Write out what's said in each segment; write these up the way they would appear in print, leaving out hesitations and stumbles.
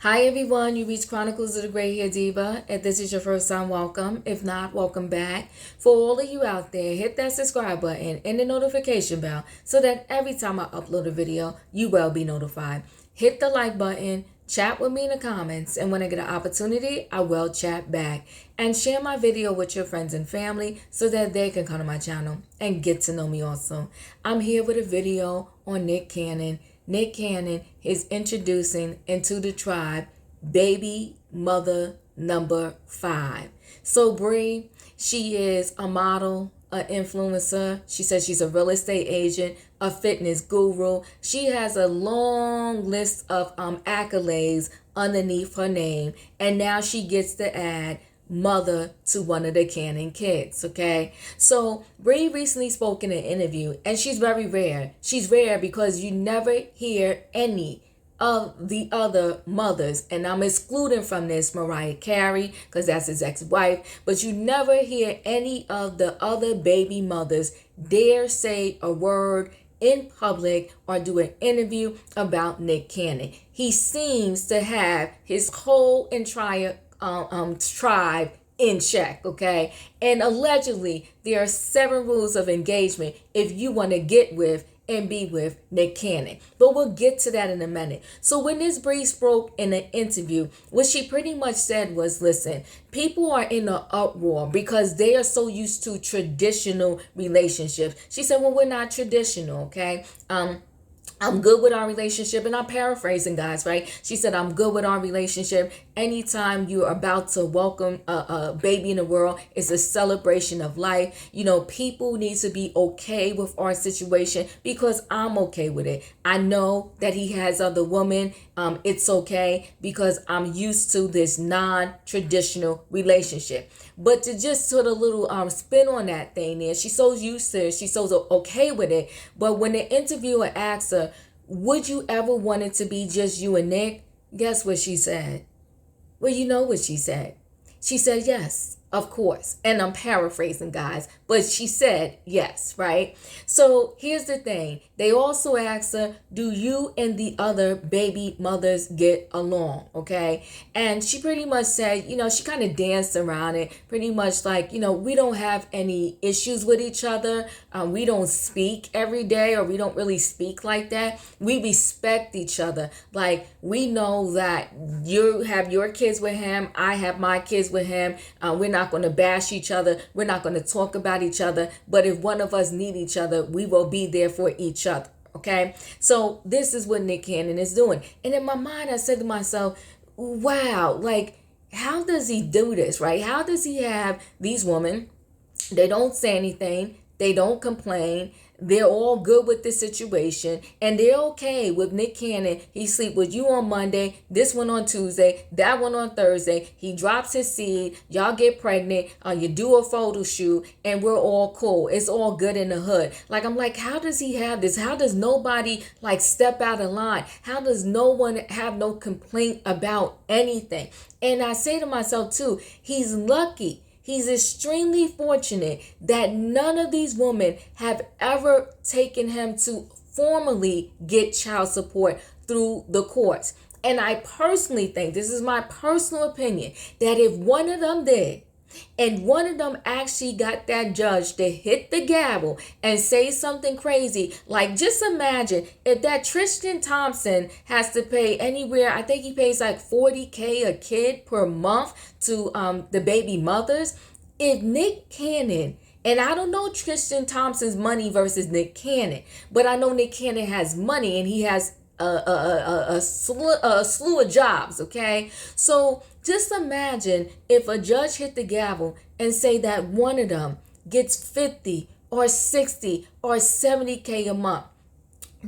Hi everyone, you reached Chronicles of the Gray Hair Diva. If this is your first time, welcome. If not, welcome back. For all of you out there, hit that subscribe button and the notification bell so that every time I upload a video, you will be notified. Hit the like button, chat with me in the comments, and when I get an opportunity, I will chat back. And share my video with your friends and family so that they can come to my channel and get to know me also. I'm here with a video on Nick Cannon. Nick Cannon is introducing into the tribe baby mother number 5. So Bree, she is a model, an influencer. She says she's a real estate agent, a fitness guru. She has a long list of accolades underneath her name, and now she gets to add mother to one of the Cannon kids. Okay, so Bree recently spoke in an interview, and she's very rare. She's rare because you never hear any of the other mothers, and I'm excluding from this Mariah Carey because that's his ex-wife, but you never hear any of the other baby mothers dare say a word in public or do an interview about Nick Cannon. He seems to have his whole entire tribe in check, okay? And allegedly, there are 7 rules of engagement if you want to get with and be with Nick Cannon. But we'll get to that in a minute. So when this Bree spoke in an interview, what she pretty much said was, listen, people are in an uproar because they are so used to traditional relationships. She said, well, we're not traditional, okay? I'm good with our relationship, and I'm paraphrasing, guys, right? She said, I'm good with our relationship. Anytime you're about to welcome a baby in the world, it's a celebration of life. You know, people need to be okay with our situation because I'm okay with it. I know that he has other women. It's okay because I'm used to this non-traditional relationship. But to just sort of little spin on that thing there, she's so used to it, she's so okay with it. But when the interviewer asked her, would you ever want it to be just you and Nick? Guess what she said? Well, you know what she said. She said yes, of course. And I'm paraphrasing, guys, but she said yes, right? So here's the thing. They also asked her, do you and the other baby mothers get along, okay? And she pretty much said, you know, she kind of danced around it, pretty much like, you know, we don't have any issues with each other. We don't speak every day, or we don't really speak like that. We respect each other. Like, we know that you have your kids with him, I have my kids with him. We're not going to bash each other. We're not going to talk about each other. But if one of us need each other, we will be there for each other. Okay, so this is what Nick Cannon is doing. And in my mind, I said to myself, wow, like, how does he do this, right? How does he have these women? They don't say anything. They don't complain. They're all good with the situation, and they're okay with Nick Cannon. He sleep with you on Monday, this one on Tuesday, that one on Thursday. He drops his seed. Y'all get pregnant. You do a photo shoot, and we're all cool. It's all good in the hood. Like, I'm like, how does he have this? How does nobody like step out of line? How does no one have no complaint about anything? And I say to myself too, he's lucky. He's extremely fortunate that none of these women have ever taken him to formally get child support through the courts. And I personally think, this is my personal opinion, that if one of them did, and one of them actually got that judge to hit the gavel and say something crazy, like, just imagine if that Tristan Thompson has to pay anywhere, I think he pays like $40K a kid per month to the baby mothers. If Nick Cannon, and I don't know Tristan Thompson's money versus Nick Cannon, but I know Nick Cannon has money, and he has a slew of jobs, okay? So just imagine if a judge hit the gavel and say that one of them gets 50 or 60 or 70K a month.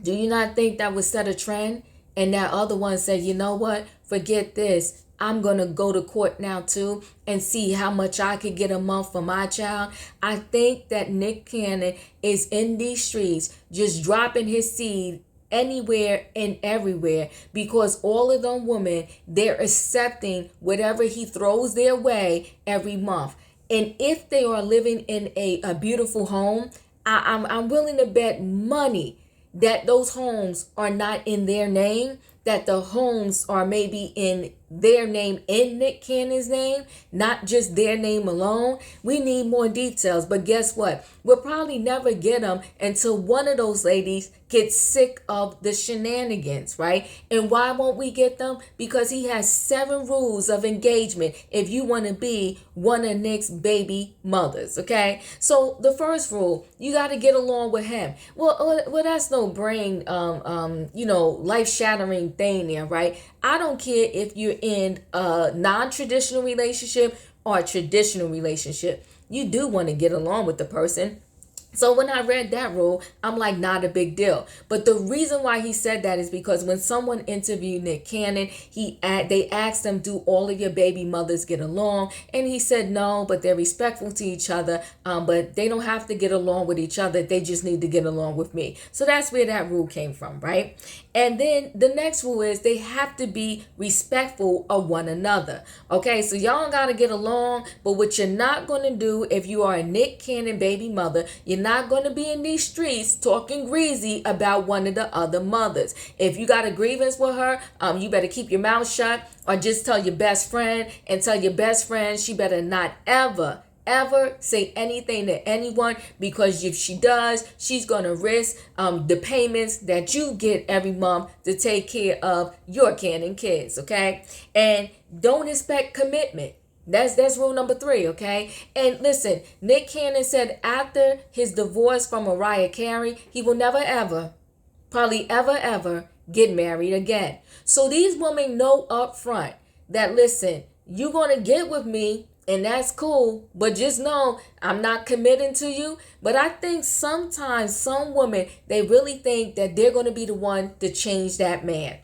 Do you not think that would set a trend? And that other one said, you know what? Forget this. I'm going to go to court now too and see how much I could get a month for my child. I think that Nick Cannon is in these streets just dropping his seed anywhere and everywhere, because all of them women, they're accepting whatever he throws their way every month. And if they are living in a beautiful home, I'm willing to bet money that those homes are not in their name, that the homes are maybe in their name, in Nick Cannon's name, not just their name alone. We need more details. But guess what? We'll probably never get them until one of those ladies gets sick of the shenanigans, right? And why won't we get them? Because he has 7 rules of engagement if you want to be one of Nick's baby mothers, okay? So the first rule, you got to get along with him. Well, that's no brain, life-shattering thing there, right? I don't care if you're in a non-traditional relationship or a traditional relationship. You do want to get along with the person. So when I read that rule, I'm like, not a big deal. But the reason why he said that is because when someone interviewed Nick Cannon, they asked him, do all of your baby mothers get along? And he said no, but they're respectful to each other. But they don't have to get along with each other. They just need to get along with me. So that's where that rule came from, right? And then the next rule is they have to be respectful of one another. Okay, so y'all got to get along. But what you're not going to do if you are a Nick Cannon baby mother, you're not going to be in these streets talking greasy about one of the other mothers. If you got a grievance with her, you better keep your mouth shut, or just tell your best friend, and tell your best friend she better not ever say anything to anyone, because if she does, she's going to risk the payments that you get every month to take care of your Cannon kids, okay? And don't expect commitment. That's rule number 3, okay? And listen, Nick Cannon said after his divorce from Mariah Carey, he will never ever, probably ever get married again. So these women know up front that, listen, you're going to get with me, and that's cool, but just know I'm not committing to you. But I think sometimes some women, they really think that they're going to be the one to change that man.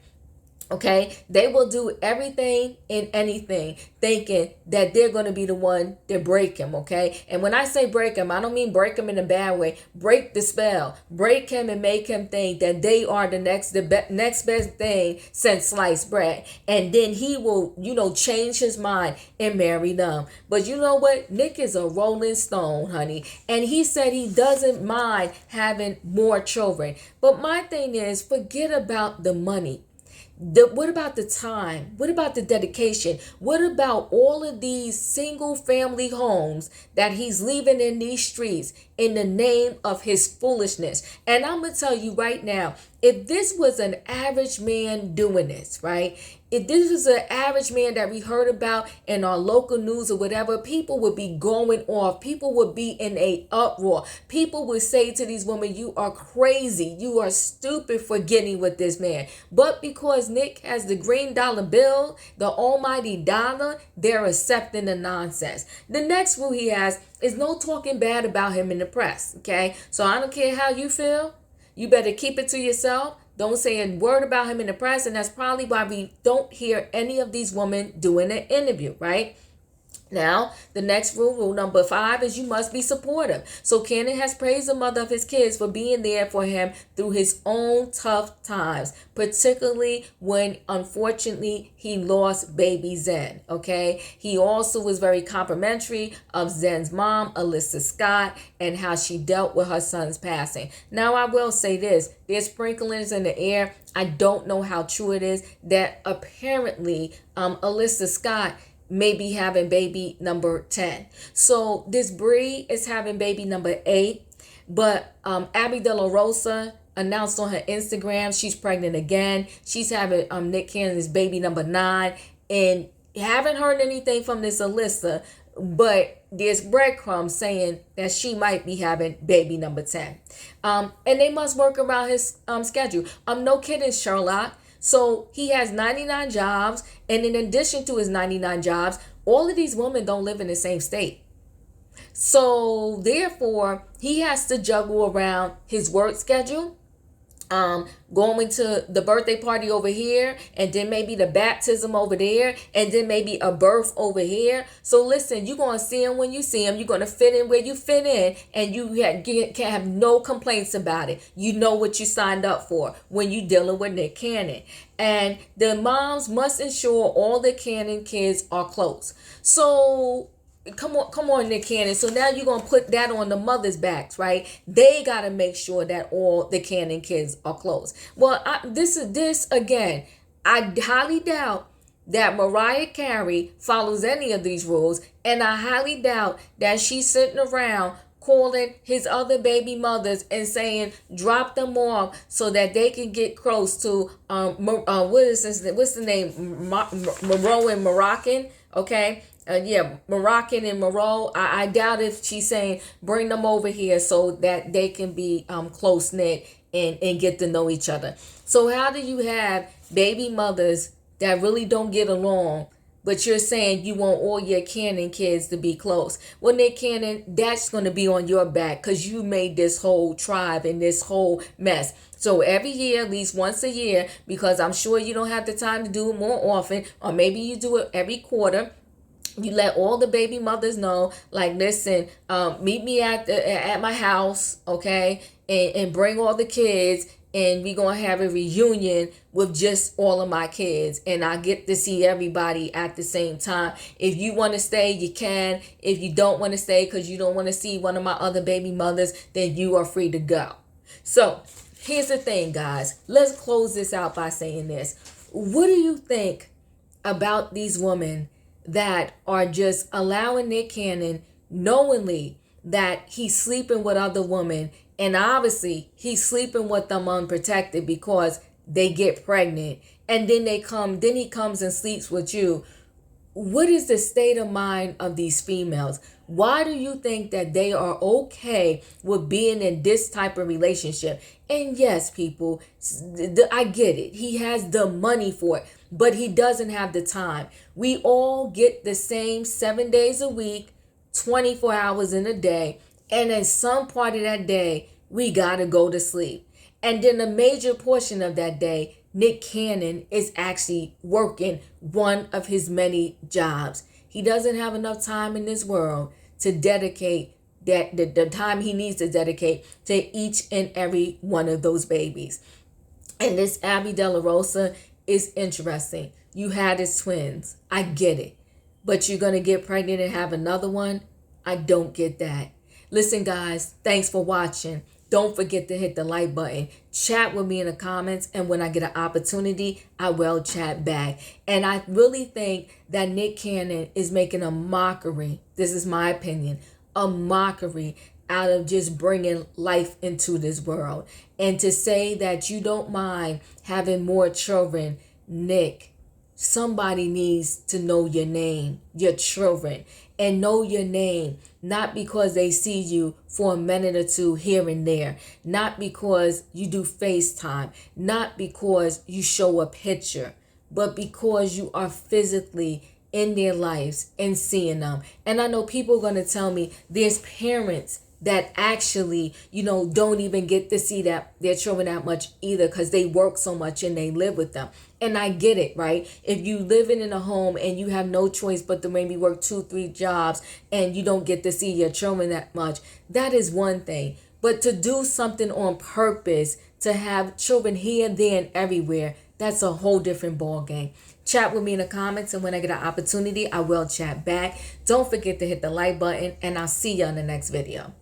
Okay, they will do everything and anything thinking that they're going to be the one to break him. Okay, and when I say break him, I don't mean break him in a bad way. Break the spell, break him, and make him think that they are the next best thing since sliced bread, and then he will, change his mind and marry them. But you know what? Nick is a rolling stone, honey, and he said he doesn't mind having more children. But my thing is, forget about the money. What about the time? What about the dedication? What about all of these single family homes that he's leaving in these streets in the name of his foolishness? And I'm going to tell you right now, if this was an average man doing this, right? If this was an average man that we heard about in our local news or whatever, people would be going off. People would be in a uproar. People would say to these women, you are crazy. You are stupid for getting with this man. But because Nick has the green dollar bill, the almighty dollar, they're accepting the nonsense. The next rule he has is no talking bad about him in the press, okay? So I don't care how you feel. You better keep it to yourself. Don't say a word about him in the press. And that's probably why we don't hear any of these women doing an interview, right? Now, the next rule number 5, is you must be supportive. So Cannon has praised the mother of his kids for being there for him through his own tough times, particularly when, unfortunately, he lost baby Zen, okay? He also was very complimentary of Zen's mom, Alyssa Scott, and how she dealt with her son's passing. Now, I will say this. There's sprinklings in the air. I don't know how true it is that apparently Alyssa Scott may be having baby number 10. So this Bree is having baby number 8. But Abby De La Rosa announced on her Instagram she's pregnant again. She's having Nick Cannon's baby number 9. And haven't heard anything from this Alyssa, but there's breadcrumbs saying that she might be having baby number 10. And they must work around his schedule. No kidding, Sherlock. So he has 99 jobs, and in addition to his 99 jobs, all of these women don't live in the same state. So therefore, he has to juggle around his work schedule, going to the birthday party over here, and then maybe the baptism over there, and then maybe a birth over here. So listen, you're going to see him when you see him. You're going to fit in where you fit in, and you can have no complaints about it. You know what you signed up for when you're dealing with Nick Cannon. And the moms must ensure all the Cannon kids are close. So come on, Nick Cannon. So now you're going to put that on the mother's backs, right? They got to make sure that all the Cannon kids are close. Well, this again, I highly doubt that Mariah Carey follows any of these rules, and I highly doubt that she's sitting around calling his other baby mothers and saying drop them off so that they can get close to what's the name, Moreau and Moroccan, okay. Yeah, Moroccan and Moreau. I doubt if she's saying bring them over here so that they can be close knit and get to know each other. So how do you have baby mothers that really don't get along, but you're saying you want all your Cannon kids to be close? Well, Nick Cannon, that's going to be on your back because you made this whole tribe and this whole mess. So every year, at least once a year, because I'm sure you don't have the time to do it more often, or maybe you do it every quarter, you let all the baby mothers know, like, listen, meet me at my house, okay, and bring all the kids, and we're gonna have a reunion with just all of my kids, and I get to see everybody at the same time. If you want to stay, you can. If you don't want to stay because you don't want to see one of my other baby mothers, then you are free to go. So here's the thing, guys. Let's close this out by saying this. What do you think about these women that are just allowing Nick Cannon, knowingly that he's sleeping with other women, and obviously he's sleeping with them unprotected because they get pregnant, and then he comes and sleeps with you? What is the state of mind of these females? Why do you think that they are okay with being in this type of relationship? And yes, people, I get it. He has the money for it, but he doesn't have the time. We all get the same 7 days a week, 24 hours in a day. And in some part of that day, we got to go to sleep. And then a major portion of that day, Nick Cannon is actually working one of his many jobs. He doesn't have enough time in this world to dedicate the time he needs to dedicate to each and every one of those babies. And this Abby De La Rosa is interesting. You had his twins. I get it. But you're going to get pregnant and have another one? I don't get that. Listen, guys, thanks for watching. Don't forget to hit the like button. Chat with me in the comments, and when I get an opportunity, I will chat back. And I really think that Nick Cannon is making a mockery. This is my opinion. A mockery out of just bringing life into this world. And to say that you don't mind having more children, Nick, somebody needs to know your name, your children, and know your name, not because they see you for a minute or two here and there, not because you do FaceTime, not because you show a picture, but because you are physically in their lives and seeing them. And I know people are going to tell me there's parents that actually, don't even get to see their children that much either because they work so much and they live with them. And I get it, right? If you living in a home and you have no choice but to maybe work 2-3 jobs and you don't get to see your children that much, that is one thing. But to do something on purpose, to have children here, there, and everywhere, that's a whole different ball game. Chat with me in the comments, and when I get an opportunity, I will chat back. Don't forget to hit the like button, and I'll see you on the next video.